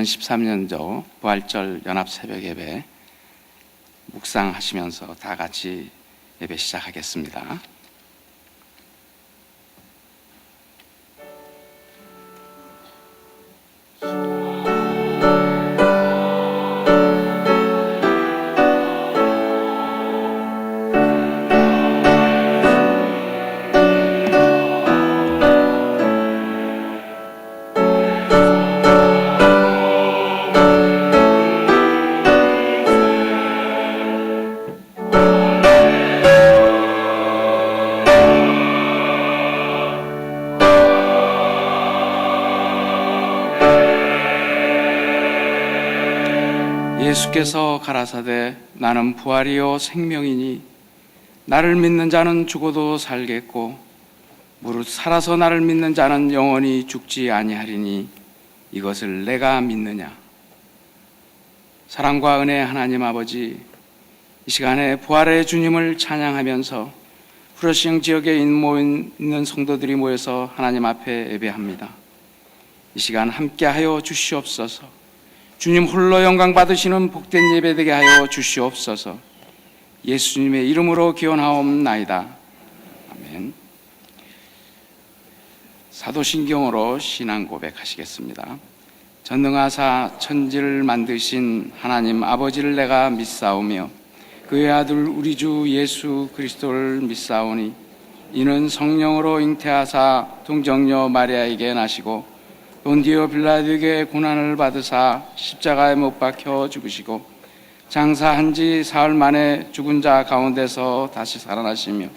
2013년도 부활절 연합 새벽 예배 묵상하시면서 다 같이 예배 시작하겠습니다. 예수께서 가라사대 나는 부활이요 생명이니 나를 믿는 자는 죽어도 살겠고 무릇 살아서 나를 믿는 자는 영원히 죽지 아니하리니 이것을 내가 믿느냐. 사랑과 은혜의 하나님 아버지, 이 시간에 부활의 주님을 찬양하면서 프로싱 지역에 있는 성도들이 모여서 하나님 앞에 예배합니다. 이 시간 함께하여 주시옵소서. 주님 홀로 영광 받으시는 복된 예배 되게 하여 주시옵소서. 예수님의 이름으로 기원하옵나이다. 아멘. 사도신경으로 신앙 고백하시겠습니다. 전능하사 천지를 만드신 하나님 아버지를 내가 믿사오며 그의 아들 우리 주 예수 그리스도를 믿사오니 이는 성령으로 잉태하사 동정녀 마리아에게 나시고 본디오 빌라도에게 고난을 받으사 십자가에 못 박혀 죽으시고 장사한 지 사흘 만에 죽은 자 가운데서 다시 살아나시며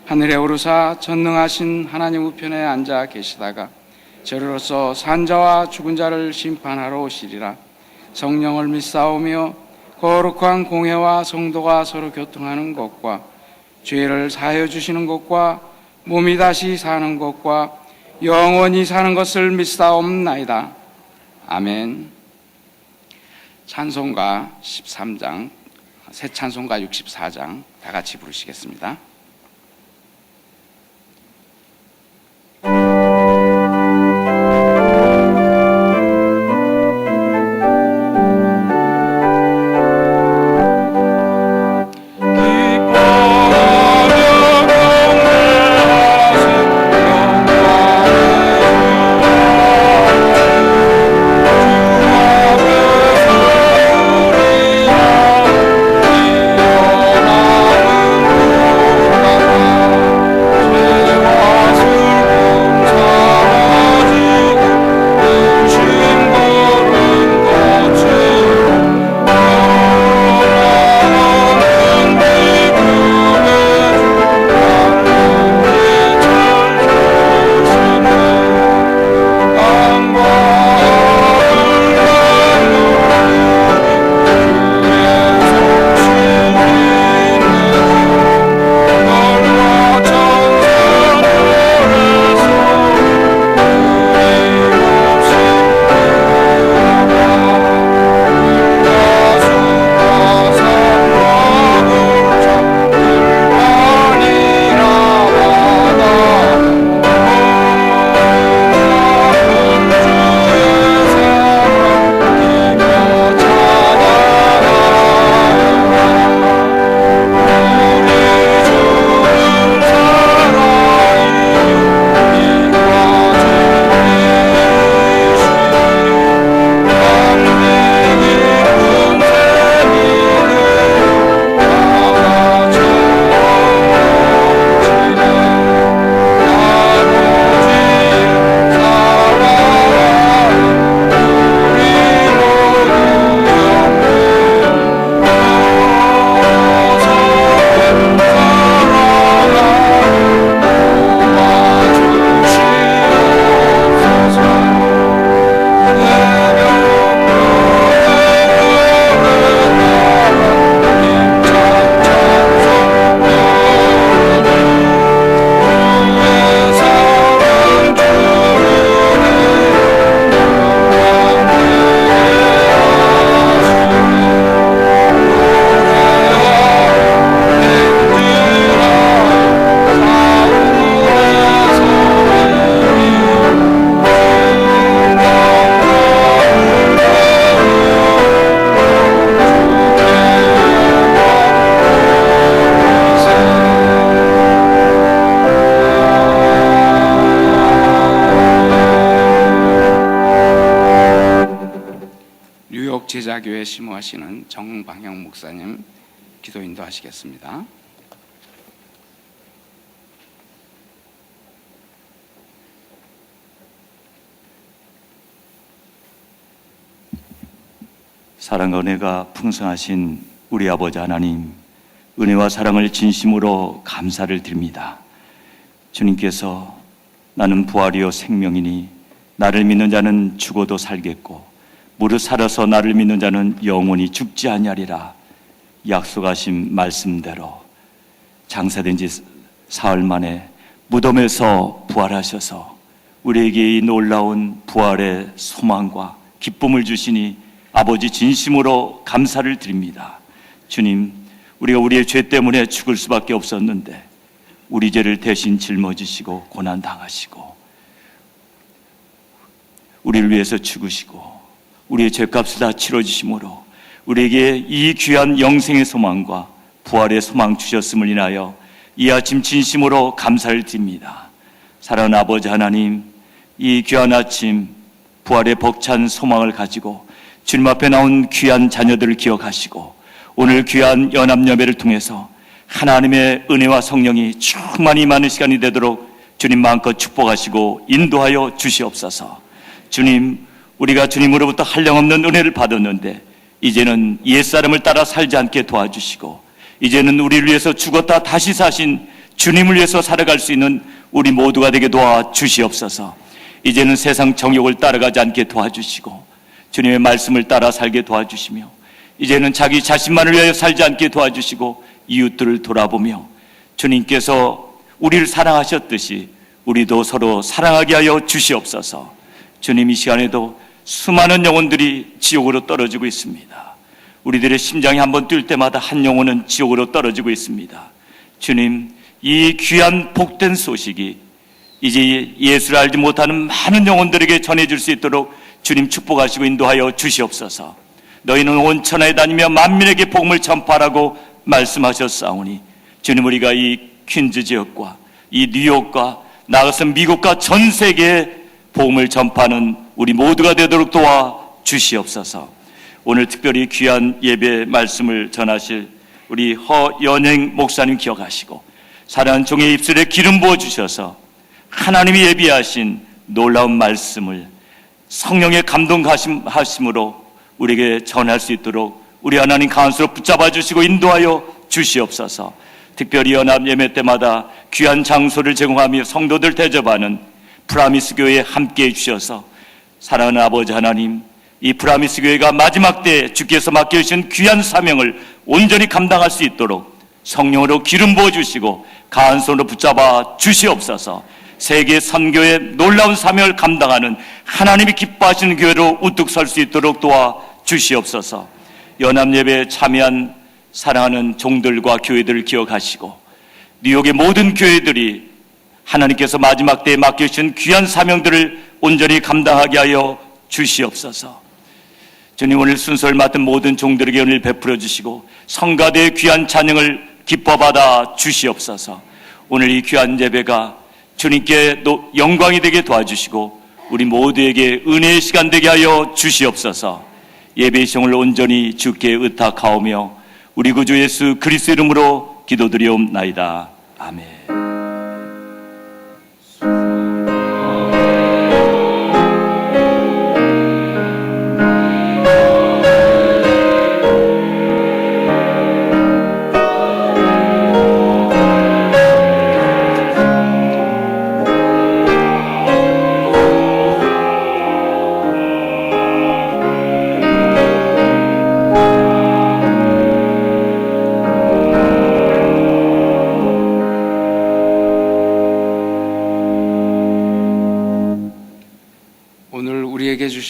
하늘에 오르사 전능하신 하나님 우편에 앉아 계시다가 저리로서 산자와 죽은 자를 심판하러 오시리라. 성령을 믿사오며 거룩한 공회와 성도가 서로 교통하는 것과 죄를 사하여 주시는 것과 몸이 다시 사는 것과 영원히 사는 것을 믿사옵나이다. 아멘. 찬송가 13장, 새 찬송가 64장 다 같이 부르시겠습니다. 오 제자교회 심호하시는 정방형 목사님 기도 인도하시겠습니다. 사랑과 은혜가 풍성하신 우리 아버지 하나님, 은혜와 사랑을 진심으로 감사를 드립니다. 주님께서 나는 부활이요 생명이니 나를 믿는 자는 죽어도 살겠고 무릇 살아서 나를 믿는 자는 영원히 죽지 아니하리라 약속하신 말씀대로 장사된 지 사흘 만에 무덤에서 부활하셔서 우리에게 이 놀라운 부활의 소망과 기쁨을 주시니 아버지 진심으로 감사를 드립니다. 주님, 우리가 우리의 죄 때문에 죽을 수밖에 없었는데 우리 죄를 대신 짊어지시고 고난당하시고 우리를 위해서 죽으시고 우리의 죄값을 다 치러주심으로 우리에게 이 귀한 영생의 소망과 부활의 소망 주셨음을 인하여 이 아침 진심으로 감사를 드립니다. 사랑하는 아버지 하나님, 이 귀한 아침 부활의 벅찬 소망을 가지고 주님 앞에 나온 귀한 자녀들을 기억하시고 오늘 귀한 연합예배를 통해서 하나님의 은혜와 성령이 충만히 많은 시간이 되도록 주님 마음껏 축복하시고 인도하여 주시옵소서. 주님, 우리가 주님으로부터 한량없는 은혜를 받았는데 이제는 옛사람을 따라 살지 않게 도와주시고 이제는 우리를 위해서 죽었다 다시 사신 주님을 위해서 살아갈 수 있는 우리 모두가 되게 도와주시옵소서. 이제는 세상 정욕을 따라가지 않게 도와주시고 주님의 말씀을 따라 살게 도와주시며 이제는 자기 자신만을 위하여 살지 않게 도와주시고 이웃들을 돌아보며 주님께서 우리를 사랑하셨듯이 우리도 서로 사랑하게 하여 주시옵소서. 주님, 이 시간에도 수많은 영혼들이 지옥으로 떨어지고 있습니다. 우리들의 심장이 한번 뛸 때마다 한 영혼은 지옥으로 떨어지고 있습니다. 주님, 이 귀한 복된 소식이 이제 예수를 알지 못하는 많은 영혼들에게 전해질 수 있도록 주님 축복하시고 인도하여 주시옵소서. 너희는 온 천하에 다니며 만민에게 복음을 전파하라고 말씀하셨사오니 주님, 우리가 이 퀸즈 지역과 이 뉴욕과 나아가서 미국과 전 세계에 복음을 전파하는 우리 모두가 되도록 도와 주시옵소서. 오늘 특별히 귀한 예배 말씀을 전하실 우리 허연행 목사님 기억하시고 사랑하는 종의 입술에 기름 부어 주셔서 하나님이 예비하신 놀라운 말씀을 성령의 감동하심으로 우리에게 전할 수 있도록 우리 하나님 가운데로 붙잡아 주시고 인도하여 주시옵소서. 특별히 연합 예배 때마다 귀한 장소를 제공하며 성도들 대접하는 프라미스 교회에 함께해 주셔서 사랑하는 아버지 하나님, 이 프라미스 교회가 마지막 때에 주께서 맡겨주신 귀한 사명을 온전히 감당할 수 있도록 성령으로 기름 부어주시고 가한 손으로 붙잡아 주시옵소서. 세계 선교의 놀라운 사명을 감당하는 하나님이 기뻐하시는 교회로 우뚝 설 수 있도록 도와 주시옵소서. 연합예배에 참여한 사랑하는 종들과 교회들을 기억하시고 뉴욕의 모든 교회들이 하나님께서 마지막 때에 맡겨주신 귀한 사명들을 온전히 감당하게 하여 주시옵소서. 주님, 오늘 순서를 맡은 모든 종들에게 은혜를 베풀어 주시고 성가대의 귀한 찬양을 기뻐 받아 주시옵소서. 오늘 이 귀한 예배가 주님께 영광이 되게 도와주시고 우리 모두에게 은혜의 시간 되게 하여 주시옵소서. 예배의 시간을 온전히 주께 의탁하오며 우리 구주 예수 그리스도 이름으로 기도드리옵나이다. 아멘.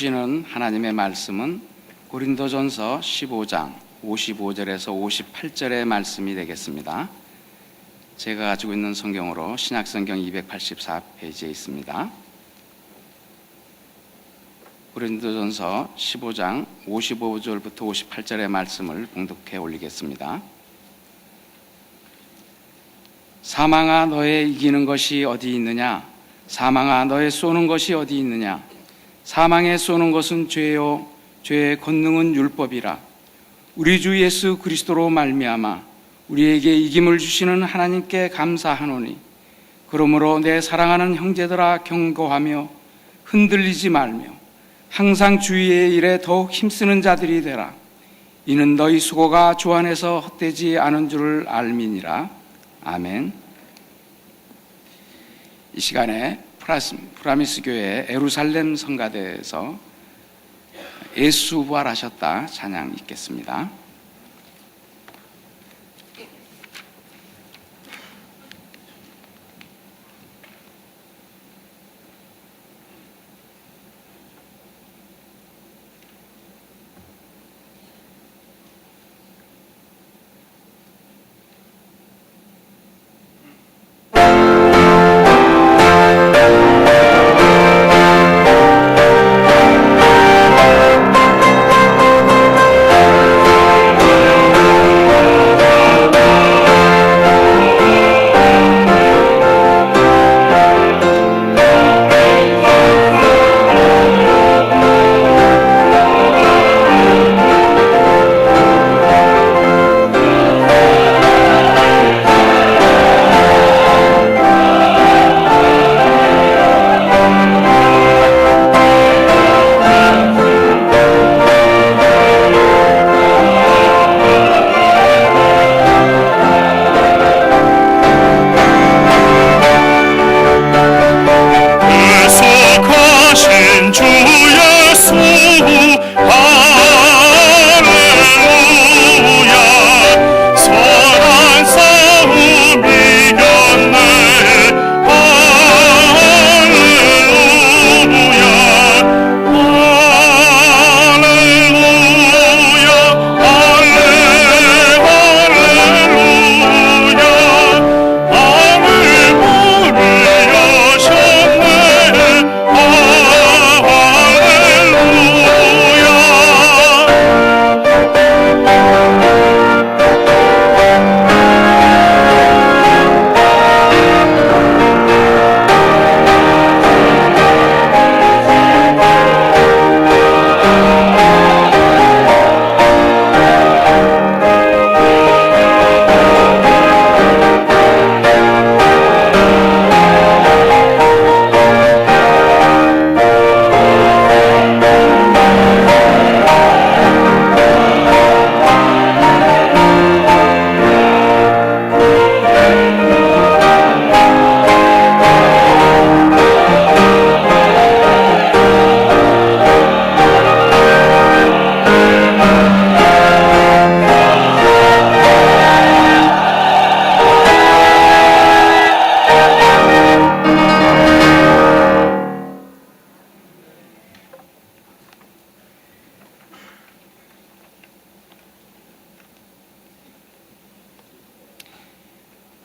주시는 하나님의 말씀은 고린도전서 15장 55절에서 58절의 말씀이 되겠습니다. 제가 가지고 있는 성경으로 신약성경 284페이지에 있습니다. 고린도전서 15장 55절부터 58절의 말씀을 봉독해 올리겠습니다. 사망아, 너의 이기는 것이 어디 있느냐? 사망아, 너의 쏘는 것이 어디 있느냐? 사망에 쏘는 것은 죄요, 죄의 권능은 율법이라. 우리 주 예수 그리스도로 말미암아 우리에게 이김을 주시는 하나님께 감사하노니, 그러므로 내 사랑하는 형제들아 경고하며 흔들리지 말며 항상 주의의 일에 더욱 힘쓰는 자들이 되라. 이는 너희 수고가 주 안에서 헛되지 않은 줄을 알미니라. 아멘. 이 시간에 프라미스 교회 에루살렘 성가대에서 예수 부활하셨다 찬양 읽겠습니다.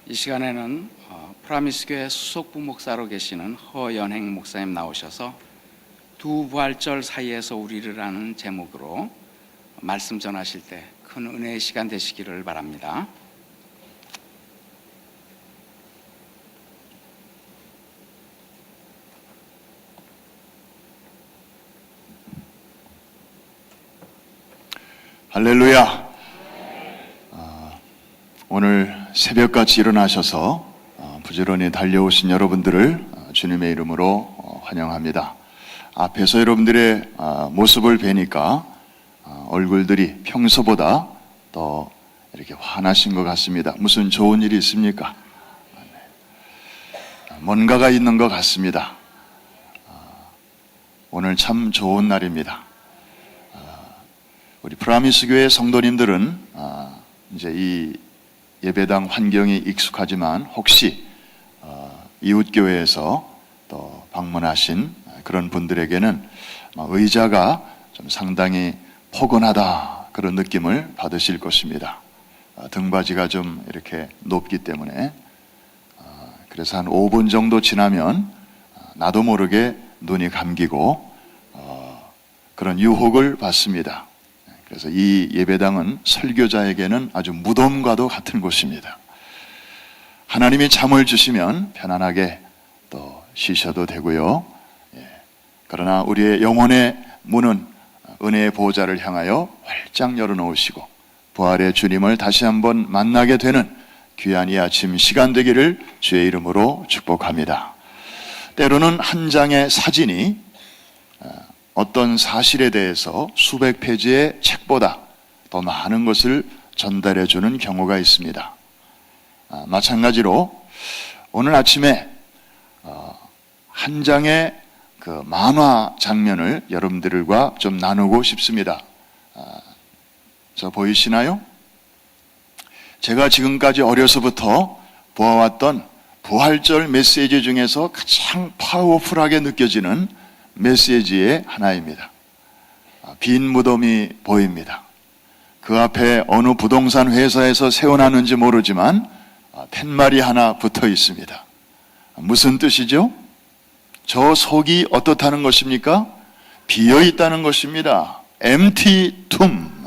이 시간에는 프라미스 교회 수석 부목사로 계시는 허연행 목사님 나오셔서 두 부활절 사이에서 우리를라는 제목으로 말씀 전하실 때 큰 은혜의 시간 되시기를 바랍니다. 할렐루야. 오늘 새벽같이 일어나셔서 부지런히 달려오신 여러분들을 주님의 이름으로 환영합니다. 앞에서 여러분들의 모습을 뵈니까 얼굴들이 평소보다 더 이렇게 환하신 것 같습니다. 무슨 좋은 일이 있습니까? 뭔가가 있는 것 같습니다. 오늘 참 좋은 날입니다. 우리 프라미스 교회 성도님들은 이제 이 예배당 환경이 익숙하지만 혹시 이웃 교회에서 또 방문하신 그런 분들에게는 의자가 좀 상당히 포근하다 그런 느낌을 받으실 것입니다. 등받이가 좀 이렇게 높기 때문에 그래서 한 5분 정도 지나면 나도 모르게 눈이 감기고 그런 유혹을 받습니다. 그래서 이 예배당은 설교자에게는 아주 무덤과도 같은 곳입니다. 하나님이 잠을 주시면 편안하게 또 쉬셔도 되고요. 그러나 우리의 영혼의 문은 은혜의 보좌를 향하여 활짝 열어놓으시고 부활의 주님을 다시 한번 만나게 되는 귀한 이 아침 시간 되기를 주의 이름으로 축복합니다. 때로는 한 장의 사진이 어떤 사실에 대해서 수백 페이지의 책보다 더 많은 것을 전달해 주는 경우가 있습니다. 마찬가지로 오늘 아침에 한 장의 그 만화 장면을 여러분들과 좀 나누고 싶습니다. 저 보이시나요? 제가 지금까지 어려서부터 보아왔던 부활절 메시지 중에서 가장 파워풀하게 느껴지는 메시지의 하나입니다. 빈 무덤이 보입니다. 그 앞에 어느 부동산 회사에서 세워놨는지 모르지만 팻말이 하나 붙어 있습니다. 무슨 뜻이죠? 저 속이 어떻다는 것입니까? 비어 있다는 것입니다. empty tomb.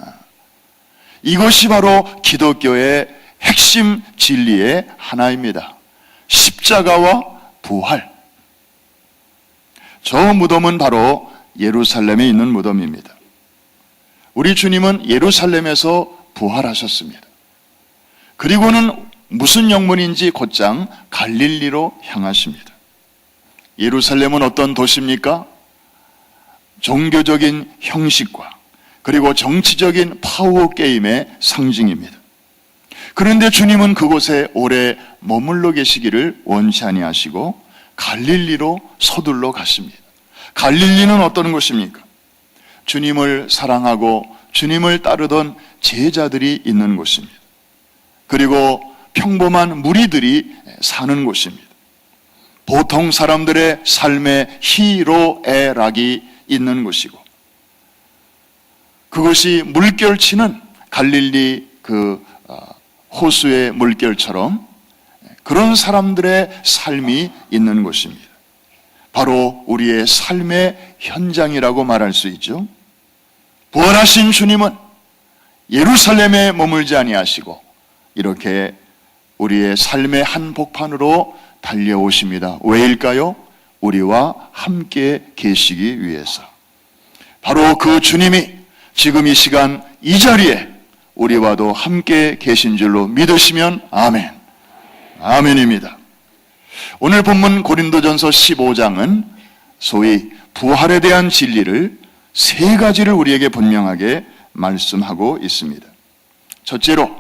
이것이 바로 기독교의 핵심 진리의 하나입니다. 십자가와 부활. 저 무덤은 바로 예루살렘에 있는 무덤입니다. 우리 주님은 예루살렘에서 부활하셨습니다. 그리고는 무슨 영문인지 곧장 갈릴리로 향하십니다. 예루살렘은 어떤 도시입니까? 종교적인 형식과 그리고 정치적인 파워 게임의 상징입니다. 그런데 주님은 그곳에 오래 머물러 계시기를 원치 아니하시고 갈릴리로 서둘러 가십니다. 갈릴리는 어떤 곳입니까? 주님을 사랑하고 주님을 따르던 제자들이 있는 곳입니다. 그리고 평범한 무리들이 사는 곳입니다. 보통 사람들의 삶의 희로애락이 있는 곳이고 그것이 물결치는 갈릴리 그 호수의 물결처럼 그런 사람들의 삶이 있는 곳입니다. 바로 우리의 삶의 현장이라고 말할 수 있죠. 부활하신 주님은 예루살렘에 머물지 아니하시고 이렇게 우리의 삶의 한복판으로 달려오십니다. 왜일까요? 우리와 함께 계시기 위해서. 바로 그 주님이 지금 이 시간 이 자리에 우리와도 함께 계신 줄로 믿으시면 아멘. 아멘입니다. 오늘 본문 고린도전서 15장은 소위 부활에 대한 진리를 세 가지를 우리에게 분명하게 말씀하고 있습니다. 첫째로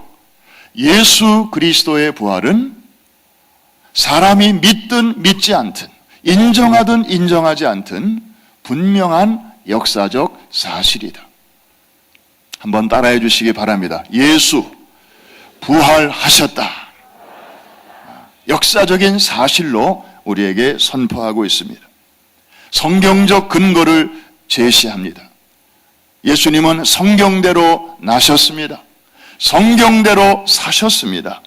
예수 그리스도의 부활은 사람이 믿든 믿지 않든 인정하든 인정하지 않든 분명한 역사적 사실이다. 한번 따라해 주시기 바랍니다. 예수 부활하셨다. 역사적인 사실로 우리에게 선포하고 있습니다. 성경적 근거를 제시합니다. 예수님은 성경대로 나셨습니다. 성경대로 사셨습니다.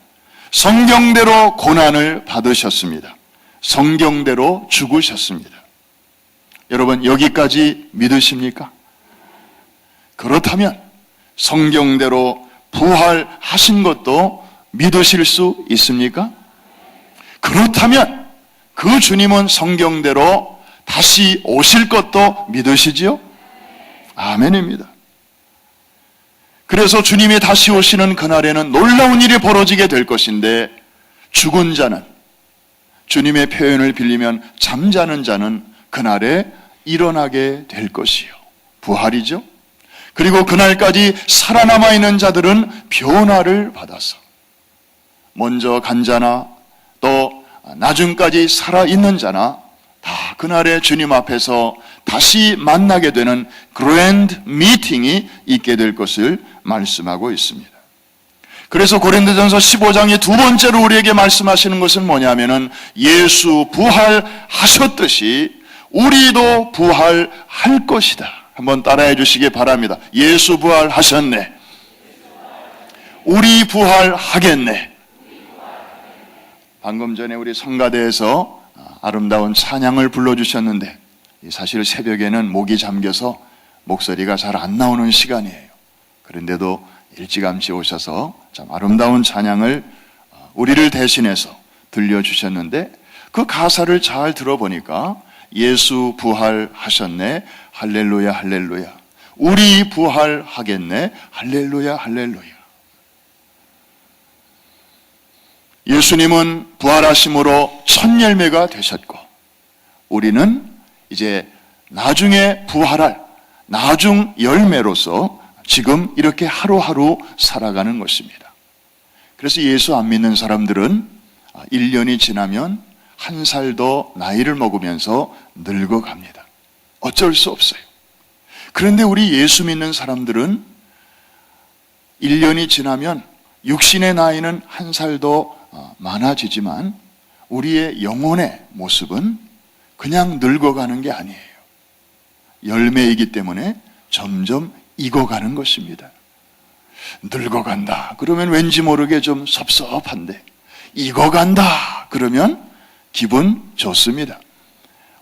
성경대로 고난을 받으셨습니다. 성경대로 죽으셨습니다. 여러분 여기까지 믿으십니까? 그렇다면 성경대로 부활하신 것도 믿으실 수 있습니까? 그렇다면 그 주님은 성경대로 다시 오실 것도 믿으시지요? 아멘입니다. 그래서 주님이 다시 오시는 그날에는 놀라운 일이 벌어지게 될 것인데 죽은 자는 주님의 표현을 빌리면 잠자는 자는 그날에 일어나게 될 것이요. 부활이죠. 그리고 그날까지 살아남아 있는 자들은 변화를 받아서 먼저 간 자나 또 나중까지 살아있는 자나 다 그날의 주님 앞에서 다시 만나게 되는 그랜드 미팅이 있게 될 것을 말씀하고 있습니다. 그래서 고린도전서 15장의 두 번째로 우리에게 말씀하시는 것은 뭐냐면은 예수 부활하셨듯이 우리도 부활할 것이다. 한번 따라해 주시기 바랍니다. 예수 부활하셨네. 우리 부활하겠네. 방금 전에 우리 성가대에서 아름다운 찬양을 불러주셨는데 사실 새벽에는 목이 잠겨서 목소리가 잘 안 나오는 시간이에요. 그런데도 일찌감치 오셔서 참 아름다운 찬양을 우리를 대신해서 들려주셨는데 그 가사를 잘 들어보니까 예수 부활하셨네. 할렐루야 할렐루야. 우리 부활하겠네. 할렐루야, 할렐루야. 예수님은 부활하심으로 첫 열매가 되셨고, 우리는 이제 나중에 부활할 나중 열매로서 지금 이렇게 하루하루 살아가는 것입니다. 그래서 예수 안 믿는 사람들은 1년이 지나면 한 살 더 나이를 먹으면서 늙어갑니다. 어쩔 수 없어요. 그런데 우리 예수 믿는 사람들은 1년이 지나면 육신의 나이는 한 살 더 많아지지만 우리의 영혼의 모습은 그냥 늙어가는 게 아니에요. 열매이기 때문에 점점 익어가는 것입니다. 늙어간다 그러면 왠지 모르게 좀 섭섭한데, 익어간다 그러면 기분 좋습니다.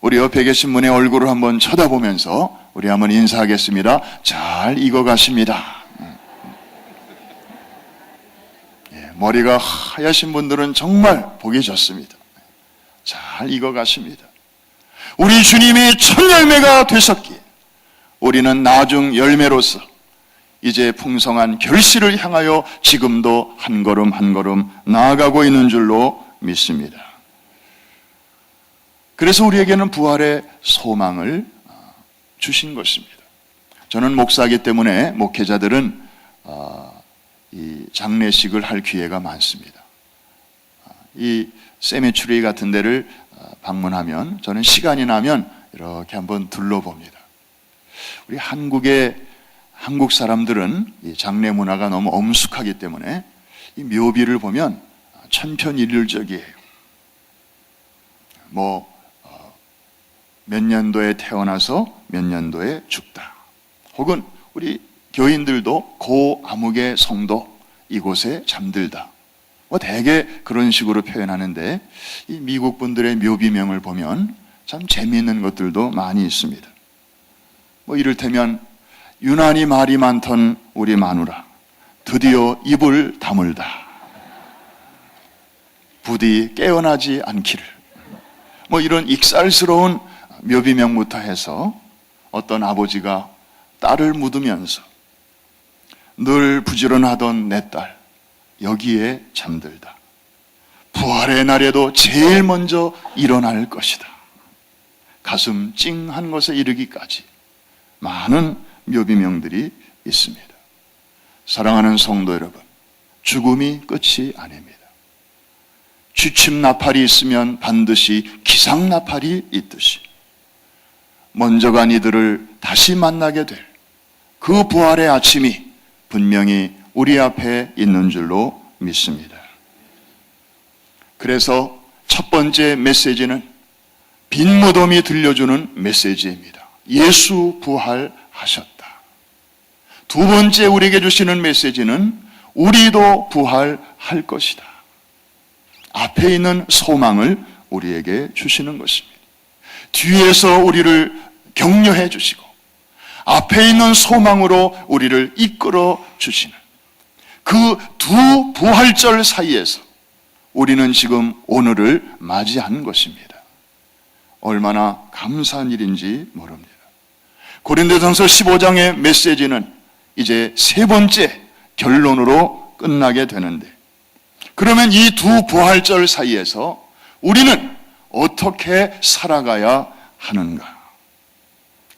우리 옆에 계신 분의 얼굴을 한번 쳐다보면서 우리 한번 인사하겠습니다. 잘 익어가십니다. 머리가 하얗신 분들은 정말 보기 좋습니다. 잘 익어가십니다. 우리 주님이 첫 열매가 되셨기에 우리는 나중 열매로서 이제 풍성한 결실을 향하여 지금도 한 걸음 한 걸음 나아가고 있는 줄로 믿습니다. 그래서 우리에게는 부활의 소망을 주신 것입니다. 저는 목사이기 때문에 목회자들은 이 장례식을 할 기회가 많습니다. 이 세미추리 같은 데를 방문하면 저는 시간이 나면 이렇게 한번 둘러봅니다. 우리 한국 사람들은 이 장례 문화가 너무 엄숙하기 때문에 이 묘비를 보면 천편일률적이에요. 몇 년도에 태어나서 몇 년도에 죽다. 혹은 우리 교인들도 고 암흑의 성도 이곳에 잠들다. 대개 그런 식으로 표현하는데, 이 미국 분들의 묘비명을 보면 참 재미있는 것들도 많이 있습니다. 이를테면 유난히 말이 많던 우리 마누라 드디어 입을 다물다. 부디 깨어나지 않기를. 이런 익살스러운 묘비명부터 해서 어떤 아버지가 딸을 묻으면서 늘 부지런하던 내 딸 여기에 잠들다. 부활의 날에도 제일 먼저 일어날 것이다. 가슴 찡한 것에 이르기까지 많은 묘비명들이 있습니다. 사랑하는 성도 여러분, 죽음이 끝이 아닙니다. 취침나팔이 있으면 반드시 기상나팔이 있듯이 먼저 간 이들을 다시 만나게 될 그 부활의 아침이 분명히 우리 앞에 있는 줄로 믿습니다. 그래서 첫 번째 메시지는 빈 무덤이 들려주는 메시지입니다. 예수 부활하셨다. 두 번째 우리에게 주시는 메시지는 우리도 부활할 것이다. 앞에 있는 소망을 우리에게 주시는 것입니다. 뒤에서 우리를 격려해 주시고 앞에 있는 소망으로 우리를 이끌어 주시는 그 두 부활절 사이에서 우리는 지금 오늘을 맞이하는 것입니다. 얼마나 감사한 일인지 모릅니다. 고린도전서 15장의 메시지는 이제 세 번째 결론으로 끝나게 되는데, 그러면 이 두 부활절 사이에서 우리는 어떻게 살아가야 하는가?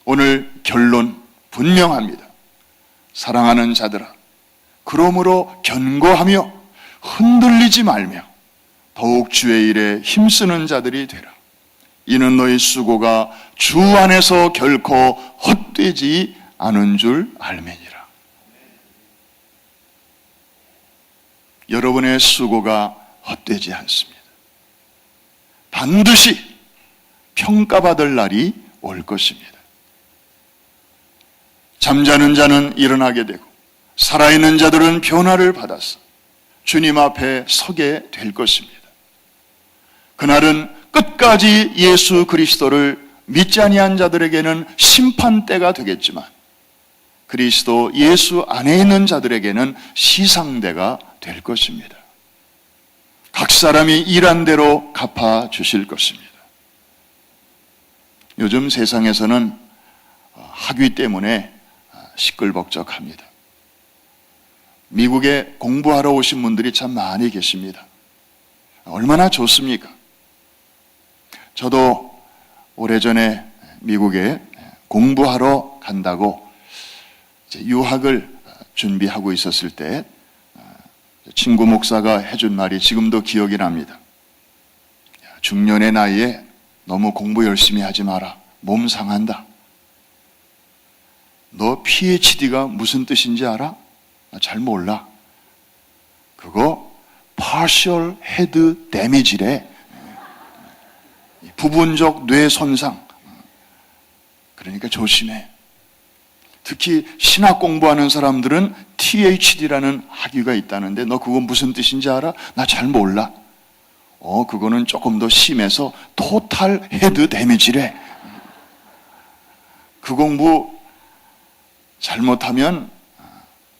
오늘 결론 분명합니다. 사랑하는 자들아, 그러므로 견고하며 흔들리지 말며 더욱 주의 일에 힘쓰는 자들이 되라. 이는 너희 수고가 주 안에서 결코 헛되지 않은 줄 알매니라. 여러분의 수고가 헛되지 않습니다. 반드시 평가받을 날이 올 것입니다. 잠자는 자는 일어나게 되고 살아있는 자들은 변화를 받아서 주님 앞에 서게 될 것입니다. 그날은 끝까지 예수 그리스도를 믿지 아니한 자들에게는 심판대가 되겠지만 그리스도 예수 안에 있는 자들에게는 시상대가 될 것입니다. 각 사람이 일한 대로 갚아 주실 것입니다. 요즘 세상에서는 학위 때문에 시끌벅적합니다. 미국에 공부하러 오신 분들이 참 많이 계십니다. 얼마나 좋습니까? 저도 오래전에 미국에 공부하러 간다고 유학을 준비하고 있었을 때 친구 목사가 해준 말이 지금도 기억이 납니다. 중년의 나이에 너무 공부 열심히 하지 마라. 몸 상한다. 너 PhD가 무슨 뜻인지 알아? 나 잘 몰라. 그거 partial head damage래. 부분적 뇌 손상. 그러니까 조심해. 특히 신학 공부하는 사람들은 THD라는 학위가 있다는데 너 그거 무슨 뜻인지 알아? 나 잘 몰라. 그거는 조금 더 심해서 토탈 헤드 데미지래. 그 공부 잘못하면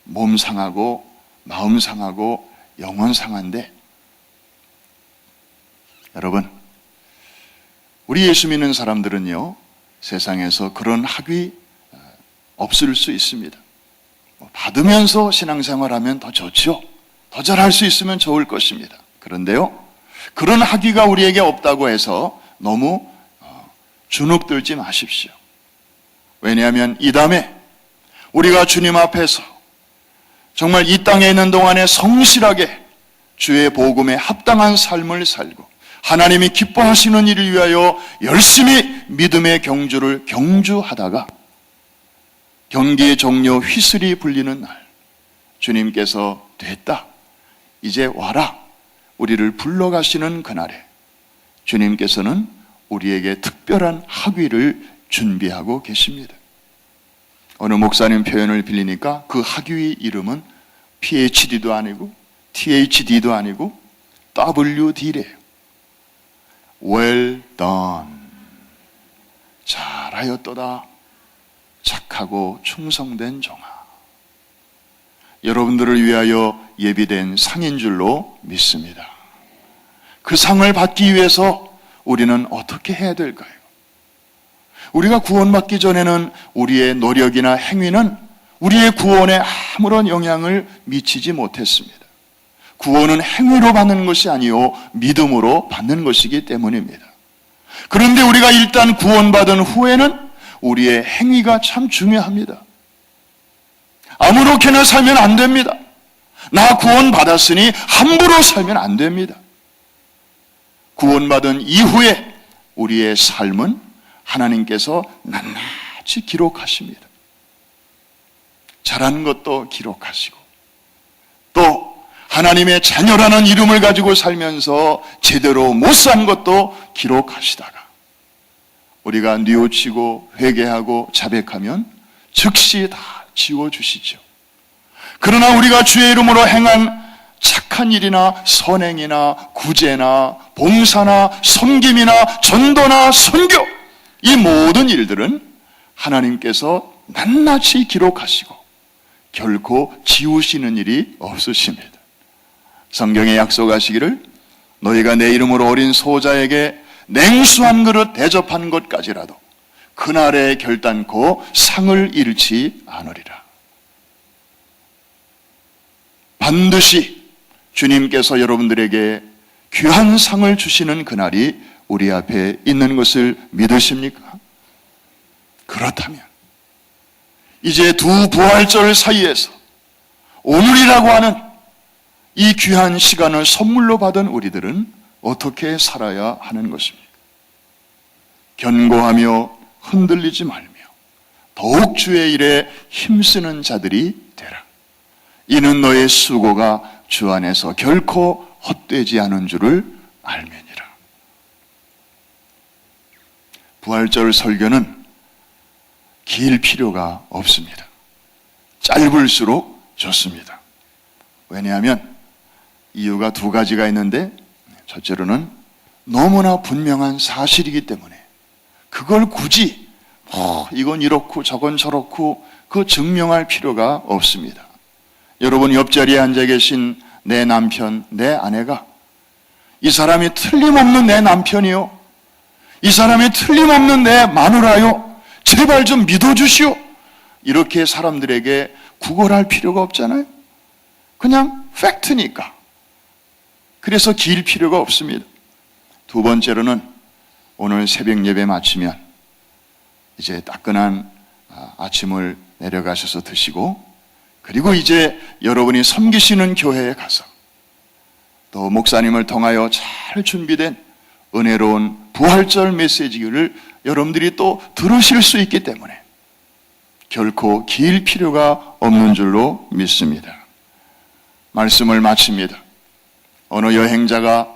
몸 상하고 마음 상하고 영혼 상한데, 여러분, 우리 예수 믿는 사람들은요, 세상에서 그런 학위 없을 수 있습니다. 받으면서 신앙생활하면 더 좋죠. 더 잘할 수 있으면 좋을 것입니다. 그런데요, 그런 학위가 우리에게 없다고 해서 너무 주눅들지 마십시오. 왜냐하면 이 다음에 우리가 주님 앞에서 정말 이 땅에 있는 동안에 성실하게 주의 복음에 합당한 삶을 살고 하나님이 기뻐하시는 일을 위하여 열심히 믿음의 경주를 경주하다가 경기 종료 휘슬이 불리는 날, 주님께서 됐다, 이제 와라, 우리를 불러가시는 그날에 주님께서는 우리에게 특별한 학위를 준비하고 계십니다. 어느 목사님 표현을 빌리니까 그 학위 이름은 PhD도 아니고 THD도 아니고 WD래요. Well done. 잘하였도다. 착하고 충성된 종아. 여러분들을 위하여 예비된 상인 줄로 믿습니다. 그 상을 받기 위해서 우리는 어떻게 해야 될까요? 우리가 구원받기 전에는 우리의 노력이나 행위는 우리의 구원에 아무런 영향을 미치지 못했습니다. 구원은 행위로 받는 것이 아니요 믿음으로 받는 것이기 때문입니다. 그런데 우리가 일단 구원받은 후에는 우리의 행위가 참 중요합니다. 아무렇게나 살면 안 됩니다. 나 구원받았으니 함부로 살면 안 됩니다. 구원받은 이후에 우리의 삶은 하나님께서 낱낱이 기록하십니다. 잘한 것도 기록하시고 또 하나님의 자녀라는 이름을 가지고 살면서 제대로 못 산 것도 기록하시다가 우리가 뉘우치고 회개하고 자백하면 즉시 다 지워주시죠. 그러나 우리가 주의 이름으로 행한 착한 일이나 선행이나 구제나 봉사나 섬김이나 전도나 선교, 이 모든 일들은 하나님께서 낱낱이 기록하시고 결코 지우시는 일이 없으십니다. 성경에 약속하시기를 너희가 내 이름으로 어린 소자에게 냉수 한 그릇 대접한 것까지라도 그날에 결단코 상을 잃지 않으리라. 반드시 주님께서 여러분들에게 귀한 상을 주시는 그날이 우리 앞에 있는 것을 믿으십니까? 그렇다면 이제 두 부활절 사이에서 오늘이라고 하는 이 귀한 시간을 선물로 받은 우리들은 어떻게 살아야 하는 것입니까? 견고하며 흔들리지 말며 더욱 주의 일에 힘쓰는 자들이 되라. 이는 너의 수고가 주 안에서 결코 헛되지 않은 줄을 알면이라. 부활절 설교는 길 필요가 없습니다. 짧을수록 좋습니다. 왜냐하면 이유가 두 가지가 있는데, 첫째로는 너무나 분명한 사실이기 때문에 그걸 굳이 이건 이렇고 저건 저렇고 그 증명할 필요가 없습니다. 여러분 옆자리에 앉아 계신 내 남편, 내 아내가 이 사람이 틀림없는 내 남편이요, 이 사람이 틀림없는 내 마누라요, 제발 좀 믿어주시오, 이렇게 사람들에게 구걸할 필요가 없잖아요. 그냥 팩트니까. 그래서 길 필요가 없습니다. 두 번째로는 오늘 새벽 예배 마치면 이제 따끈한 아침을 내려가셔서 드시고, 그리고 이제 여러분이 섬기시는 교회에 가서 또 목사님을 통하여 잘 준비된 은혜로운 부활절 메시지를 여러분들이 또 들으실 수 있기 때문에 결코 길 필요가 없는 줄로 믿습니다. 말씀을 마칩니다. 어느 여행자가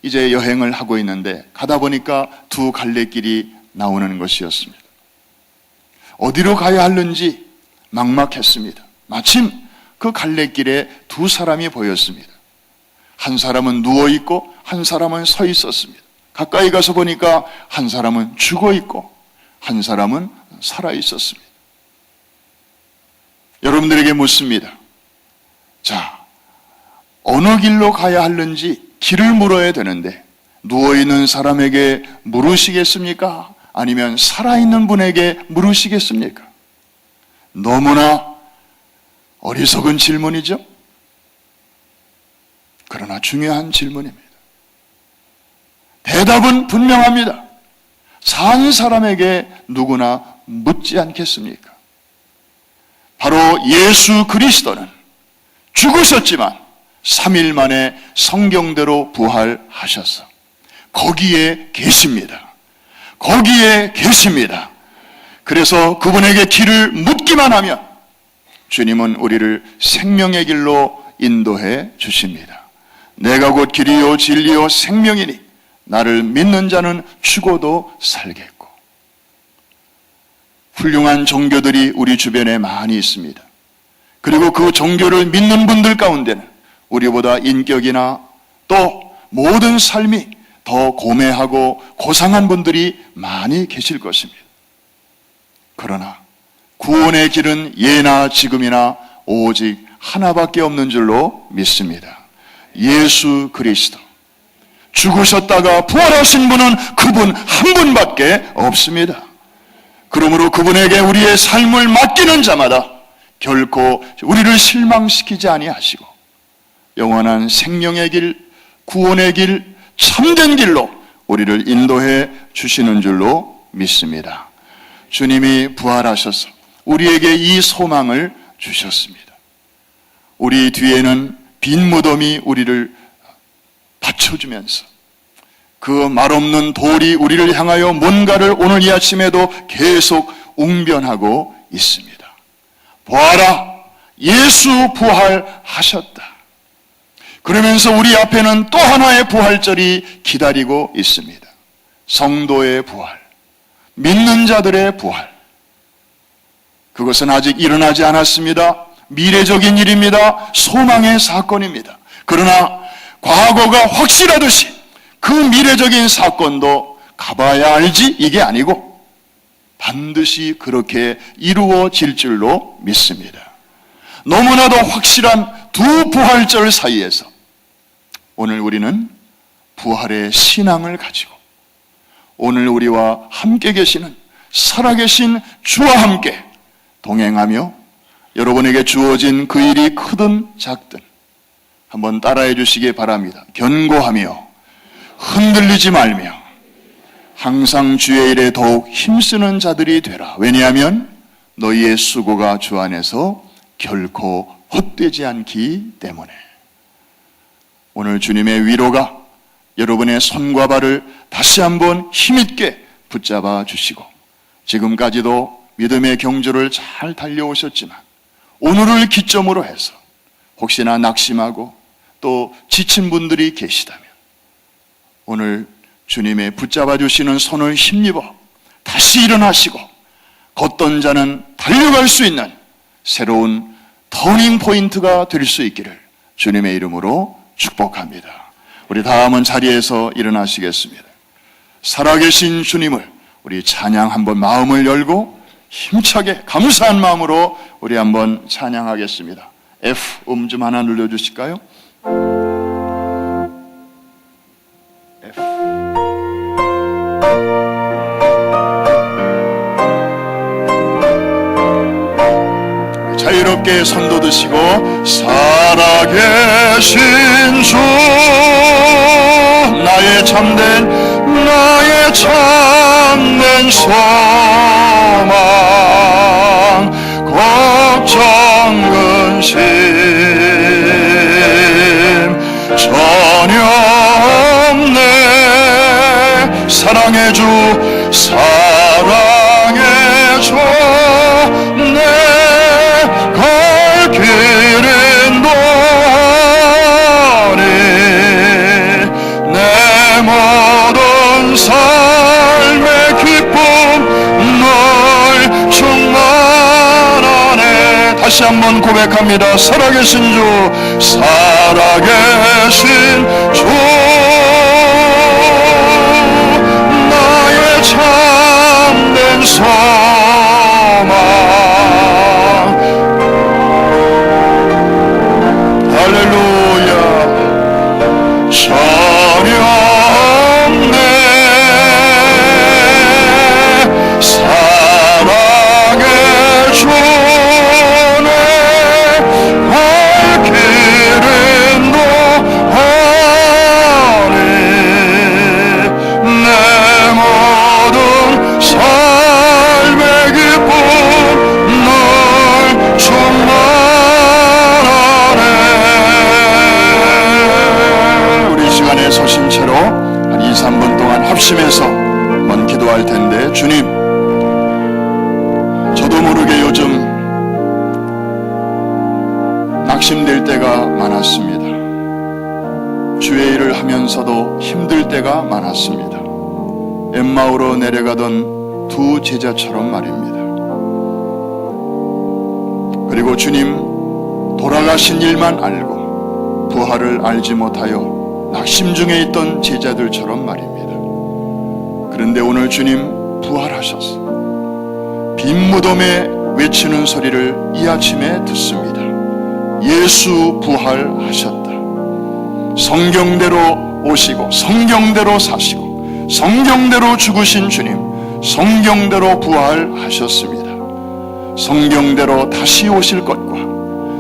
이제 여행을 하고 있는데 가다 보니까 두 갈래길이 나오는 것이었습니다. 어디로 가야 하는지 막막했습니다. 마침 그 갈래길에 두 사람이 보였습니다. 한 사람은 누워있고 한 사람은 서 있었습니다. 가까이 가서 보니까 한 사람은 죽어있고 한 사람은 살아있었습니다. 여러분들에게 묻습니다. 자, 어느 길로 가야 하는지 길을 물어야 되는데 누워있는 사람에게 물으시겠습니까? 아니면 살아있는 분에게 물으시겠습니까? 너무나 어리석은 질문이죠. 그러나 중요한 질문입니다. 대답은 분명합니다. 산 사람에게 누구나 묻지 않겠습니까? 바로 예수 그리스도는 죽으셨지만 3일 만에 성경대로 부활하셔서 거기에 계십니다. 거기에 계십니다. 그래서 그분에게 길을 묻기만 하면 주님은 우리를 생명의 길로 인도해 주십니다. 내가 곧 길이요 진리요 생명이니 나를 믿는 자는 죽어도 살겠고. 훌륭한 종교들이 우리 주변에 많이 있습니다. 그리고 그 종교를 믿는 분들 가운데는 우리보다 인격이나 또 모든 삶이 더 고매하고 고상한 분들이 많이 계실 것입니다. 그러나 구원의 길은 예나 지금이나 오직 하나밖에 없는 줄로 믿습니다. 예수 그리스도. 죽으셨다가 부활하신 분은 그분 한 분밖에 없습니다. 그러므로 그분에게 우리의 삶을 맡기는 자마다 결코 우리를 실망시키지 아니하시고 영원한 생명의 길, 구원의 길, 참된 길로 우리를 인도해 주시는 줄로 믿습니다. 주님이 부활하셔서 우리에게 이 소망을 주셨습니다. 우리 뒤에는 빈 무덤이 우리를 받쳐주면서 그 말없는 돌이 우리를 향하여 뭔가를 오늘 이 아침에도 계속 웅변하고 있습니다. 보아라, 예수 부활하셨다. 그러면서 우리 앞에는 또 하나의 부활절이 기다리고 있습니다. 성도의 부활, 믿는 자들의 부활. 그것은 아직 일어나지 않았습니다. 미래적인 일입니다. 소망의 사건입니다. 그러나 과거가 확실하듯이 그 미래적인 사건도 가봐야 알지 이게 아니고 반드시 그렇게 이루어질 줄로 믿습니다. 너무나도 확실한 두 부활절 사이에서 오늘 우리는 부활의 신앙을 가지고 오늘 우리와 함께 계시는 살아계신 주와 함께 동행하며 여러분에게 주어진 그 일이 크든 작든 한번 따라해 주시기 바랍니다. 견고하며 흔들리지 말며 항상 주의 일에 더욱 힘쓰는 자들이 되라. 왜냐하면 너희의 수고가 주 안에서 결코 헛되지 않기 때문에. 오늘 주님의 위로가 여러분의 손과 발을 다시 한번 힘있게 붙잡아 주시고 지금까지도 믿음의 경주를 잘 달려오셨지만 오늘을 기점으로 해서 혹시나 낙심하고 또 지친 분들이 계시다면 오늘 주님의 붙잡아 주시는 손을 힘입어 다시 일어나시고 걷던 자는 달려갈 수 있는 새로운 터닝 포인트가 될 수 있기를 주님의 이름으로 축복합니다. 우리 다음은 자리에서 일어나시겠습니다. 살아계신 주님을 우리 찬양 한번 마음을 열고 힘차게 감사한 마음으로 우리 한번 찬양하겠습니다. F 좀 하나 눌러주실까요? F. 자유롭게 손도 드시고 살아계신 주 나의 참된 소망 걱정 근심 전혀 없네 사랑의 주 내 갈 길은 너니 내 모든 삶의 기쁨 널 충만하네. 다시 한번 고백합니다. 살아계신 주 나의 참된 소망 할렐루야 전혀 없네 사랑의 주네 갈 길은 너하니 내 모든 삶의 기쁨 널 충만하네. 우리 시간에 서신 채로 한 2-3분 동안 합심해서 한번 기도할 텐데, 주님, 저도 모르게 요즘 낙심될 때가 많았습니다. 주의 일을 하면서도 힘들 때가 많았습니다. 엠마오로 내려가던 두 제자처럼 말입니다. 그리고 주님, 돌아가신 일만 알고 부활을 알지 못하여 낙심 중에 있던 제자들처럼 말입니다. 그런데 오늘 주님 부활하셔서 빈 무덤에 외치는 소리를 이 아침에 듣습니다. 예수 부활하셨다. 성경대로 오시고 성경대로 사시고 성경대로 죽으신 주님, 성경대로 부활하셨습니다. 성경대로 다시 오실 것과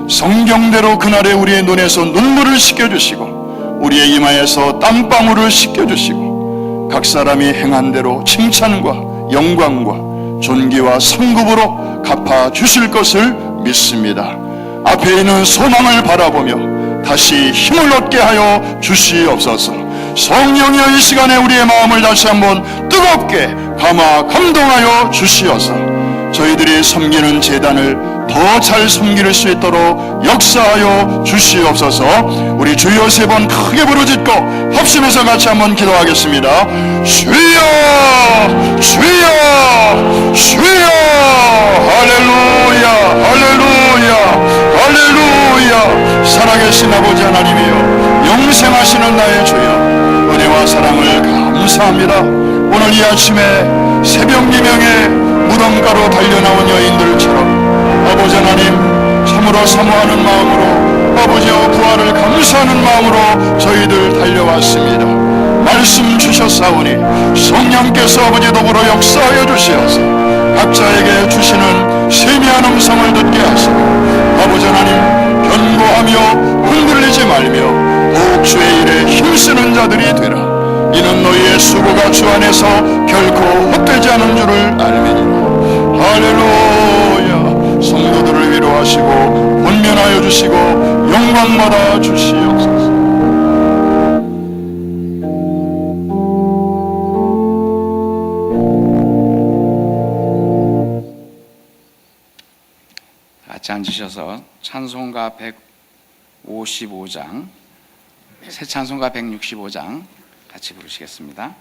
성경대로 그날에 우리의 눈에서 눈물을 씻겨주시고 우리의 이마에서 땀방울을 씻겨주시고 각 사람이 행한 대로 칭찬과 영광과 존귀와 성급으로 갚아주실 것을 믿습니다. 앞에 있는 소망을 바라보며 다시 힘을 얻게 하여 주시옵소서. 성령이여, 이 시간에 우리의 마음을 다시 한번 뜨겁게 감동하여 주시어서 저희들이 섬기는 제단을 더 잘 섬길 수 있도록 역사하여 주시옵소서. 우리 주여 3번 크게 부르짖고 합심해서 같이 한번 기도하겠습니다. 주여 주여 주여. 할렐루야 할렐루야 할렐루야. 살아계신 아버지 하나님이여, 영생하시는 나의 주여, 은혜와 사랑을 감사합니다. 오늘 이 아침에 새벽 미명에 무덤가로 달려나온 여인들처럼 아버지 하나님, 참으로 사모하는 마음으로, 아버지여 부활을 감사하는 마음으로 저희들 달려왔습니다. 말씀 주셨사오니 성령께서 아버지 더불어 역사하여 주시어서 각자에게 주시는 세미한 음성을 듣게 하시고 아버지 하나님, 견고하며 흔들리지 말며 더욱 주의 일에 힘쓰는 자들이 되라. 이는 너희의 수고가 주 안에서 결코 헛되지 않은 줄을 알미니라. 할렐루야. 성도들을 위로하시고 권면하여 주시고 영광받아 주시옵소서. 같이 앉으셔서 찬송가 155장, 새 찬송가 165장 같이 부르시겠습니다.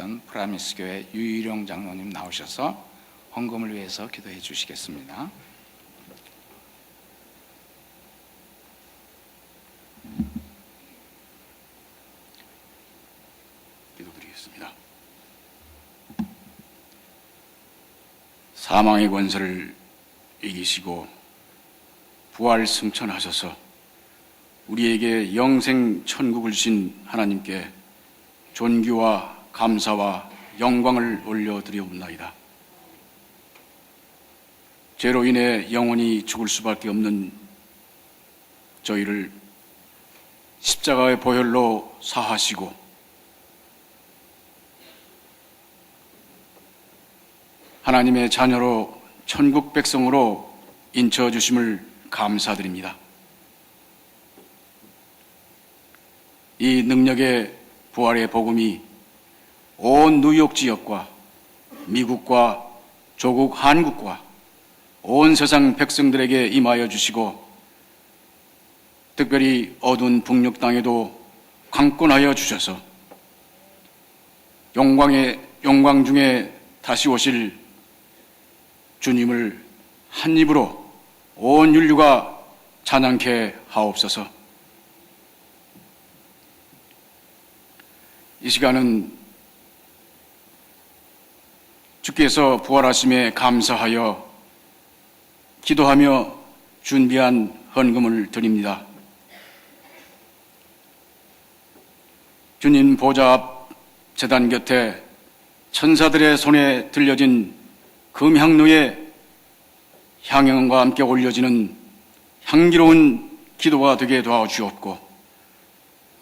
있는 프라미스 교회 유일용 장로님 나오셔서 헌금을 위해서 기도해 주시겠습니다. 기도드리겠습니다. 사망의 권세를 이기시고 부활 승천하셔서 우리에게 영생 천국을 주신 하나님께 존귀와 감사와 영광을 올려드리옵나이다. 죄로 인해 영원히 죽을 수밖에 없는 저희를 십자가의 보혈로 사하시고 하나님의 자녀로 천국 백성으로 인쳐주심을 감사드립니다. 이 능력의 부활의 복음이 온 뉴욕 지역과 미국과 조국 한국과 온 세상 백성들에게 임하여 주시고 특별히 어두운 북녘 땅에도 강권하여 주셔서 영광 중에 다시 오실 주님을 한 입으로 온 인류가 찬양케 하옵소서. 이 시간은 주께서 부활하심에 감사하여 기도하며 준비한 헌금을 드립니다. 주님 보좌 앞 제단 곁에 천사들의 손에 들려진 금향로에 향연과 함께 올려지는 향기로운 기도가 되게 도와주옵고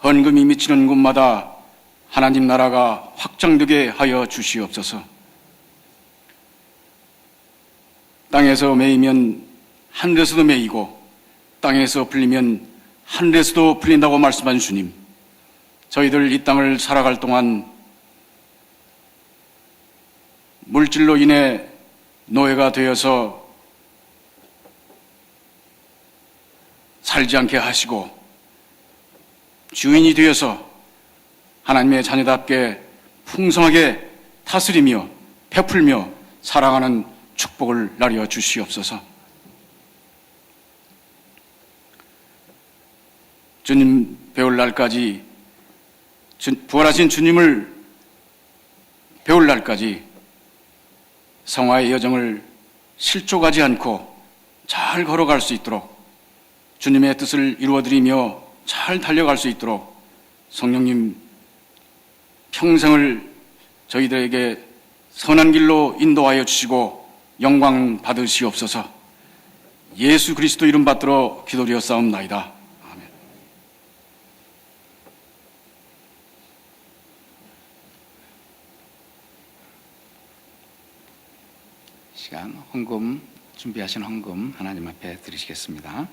헌금이 미치는 곳마다 하나님 나라가 확장되게 하여 주시옵소서. 땅에서 매이면 하늘에서도 매이고 땅에서 풀리면 하늘에서도 풀린다고 말씀한 주님, 저희들 이 땅을 살아갈 동안 물질로 인해 노예가 되어서 살지 않게 하시고 주인이 되어서 하나님의 자녀답게 풍성하게 다스리며 베풀며 사랑하는 축복을 나려 주시옵소서. 주님 배울 날까지, 부활하신 주님을 배울 날까지 성화의 여정을 실족하지 않고 잘 걸어갈 수 있도록, 주님의 뜻을 이루어드리며 잘 달려갈 수 있도록 성령님 평생을 저희들에게 선한 길로 인도하여 주시고 영광 받으시옵소서. 예수 그리스도 이름 받들어 기도드렸사옵나이다. 아멘. 시간 헌금, 준비하신 헌금 하나님 앞에 드리시겠습니다.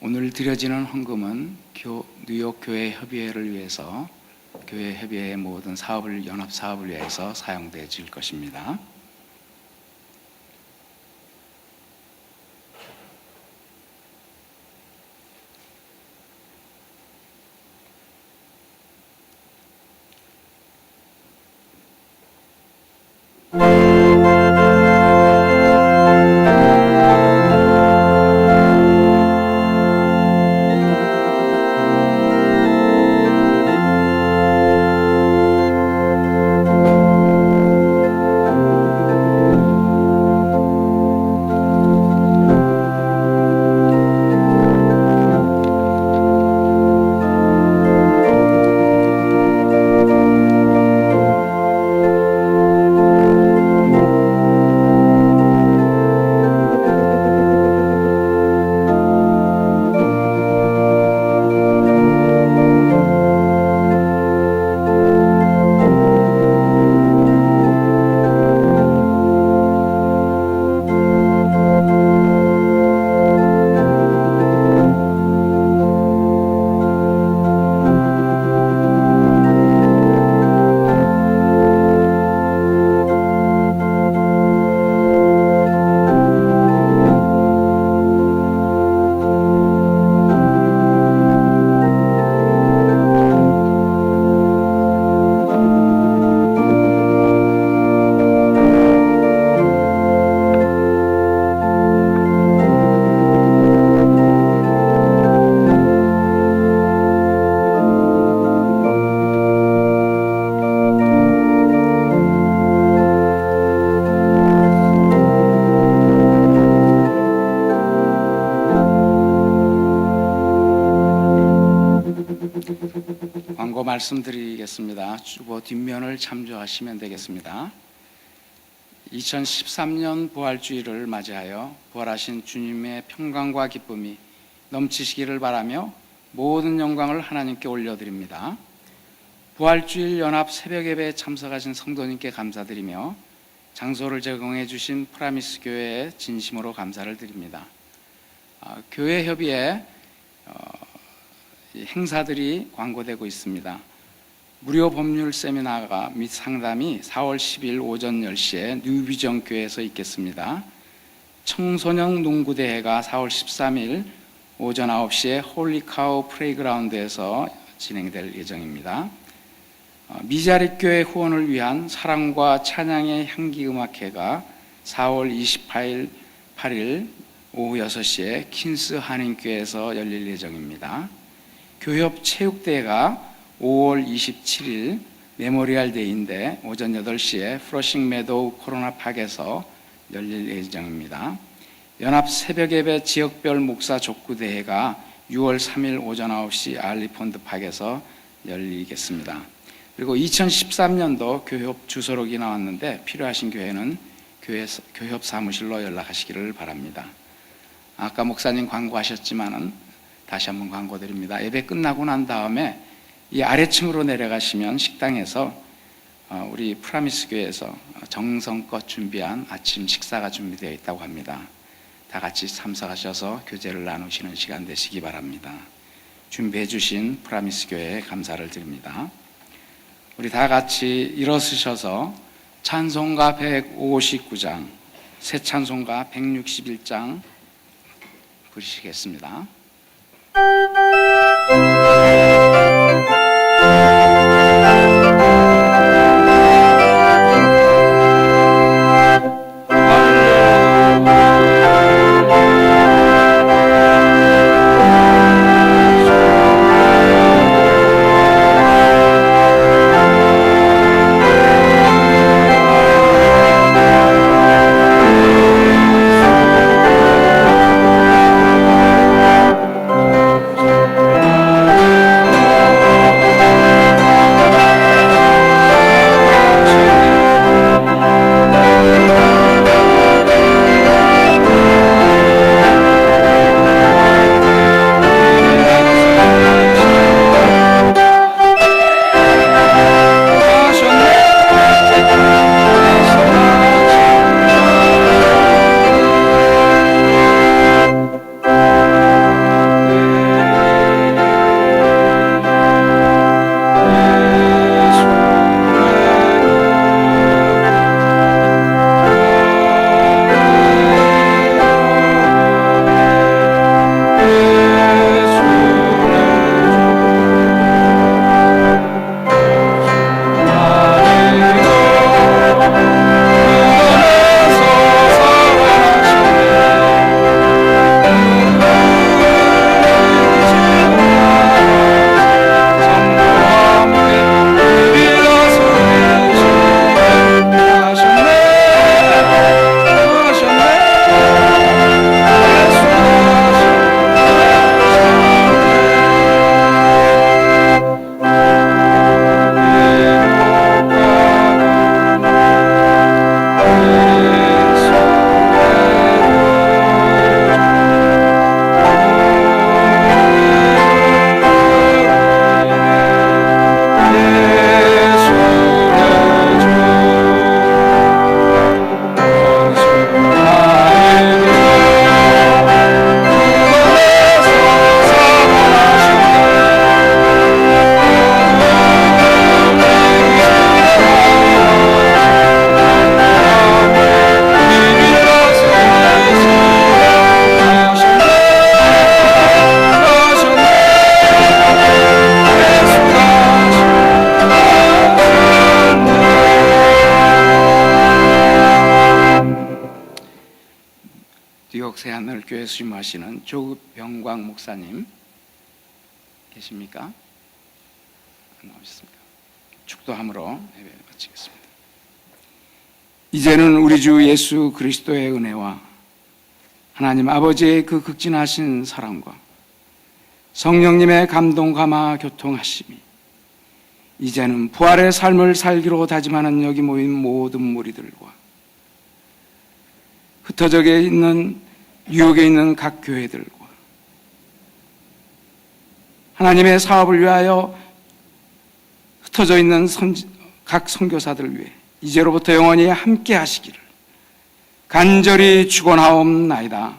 오늘 드려지는 헌금은 뉴욕 교회 협의회를 위해서, 교회 협의회의 모든 사업을, 연합 사업을 위해서 사용되어질 것입니다. 말씀드리겠습니다. 주보 뒷면을 참조하시면 되겠습니다. 2013년 부활주의를 맞이하여 부활하신 주님의 평강과 기쁨이 넘치시기를 바라며 모든 영광을 하나님께 올려드립니다. 부활주일 연합 새벽예배에 참석하신 성도님께 감사드리며 장소를 제공해 주신 프라미스 교회에 진심으로 감사를 드립니다. 교회 협의회 행사들이 광고되고 있습니다. 무료 법률 세미나가 및 상담이 4월 10일 오전 10시에 뉴비전 교회에서 있겠습니다. 청소년 농구대회가 4월 13일 오전 9시에 홀리카우 플레이그라운드에서 진행될 예정입니다. 미자립교회 후원을 위한 사랑과 찬양의 향기음악회가 4월 28일, 8일 오후 6시에 킨스 한인교회에서 열릴 예정입니다. 교협 체육대회가 5월 27일 메모리얼 데이인데 오전 8시에 프러싱 메도우 코로나팍에서 열릴 예정입니다. 연합 새벽예배 지역별 목사 족구대회가 6월 3일 오전 9시 알리폰드팍에서 열리겠습니다. 그리고 2013년도 교협 주소록이 나왔는데 필요하신 교회는 교협 사무실로 연락하시기를 바랍니다. 아까 목사님 광고하셨지만은 다시 한번 광고드립니다. 예배 끝나고 난 다음에 이 아래층으로 내려가시면 식당에서 우리 프라미스 교회에서 정성껏 준비한 아침 식사가 준비되어 있다고 합니다. 다 같이 참석하셔서 교제를 나누시는 시간 되시기 바랍니다. 준비해 주신 프라미스 교회에 감사를 드립니다. 우리 다 같이 일어서셔서 찬송가 159장, 새 찬송가 161장 부르시겠습니다. 뉴욕 새하늘교회 수임하시는 조병광 목사님 계십니까? 안 나오셨습니까? 축도함으로 예배 마치겠습니다. 이제는 우리 주 예수 그리스도의 은혜와 하나님 아버지의 그 극진하신 사랑과 성령님의 감동 감화 교통하심이 이제는 부활의 삶을 살기로 다짐하는 여기 모인 모든 무리들과 흩어져 있는 뉴욕에 있는 각 교회들과 하나님의 사업을 위하여 흩어져 있는 각 선교사들을 위해 이제로부터 영원히 함께 하시기를 간절히 축원하옵나이다.